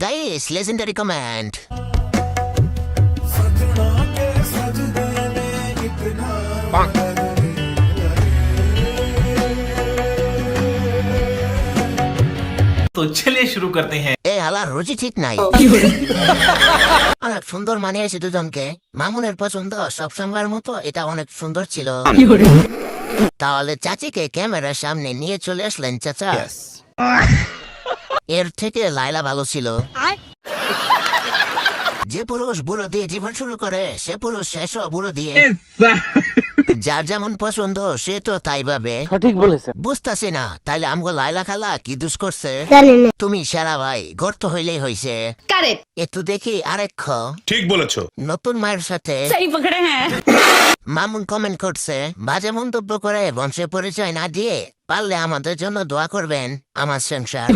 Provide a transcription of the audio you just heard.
Guys legendary comment. तो चलिए शुरू करते हैं। এ হালার রুচি ঠিক নাই। অনেক সুন্দর মানিয়েছে দুজনকে। মামুনের পছন্দ সবসময়ের মতো এটা অনেক সুন্দর ছিল। তাহলে চাচিকে ক্যামেরার সামনে নিয়ে চলে আসলেন চাচা। এর থেকে লাইলা ভালো ছিল। যে পুরুষ বুড়ো দিয়ে জীবন শুরু করে সে পুরুষ শেষও বুড়ো দিয়ে। যার যেমন পছন্দ সে তো তাই ভাবে। সঠিক বলেছে। বুঝতেছি না তাইলে আমগো লাইলা খালা কি দুষ করছে। তুমি সেরা ভাই, গর্ত হইলেই হইছে। একটু দেখি আরেক ঠিক বলেছো। নতুন মায়ের সাথে মামুন কমেন্ট করছে, বাজে মন্তব্য করে বংশের পরিচয় না দিয়ে পারলে আমাদের জন্য দোয়া করবেন। আমার সংসার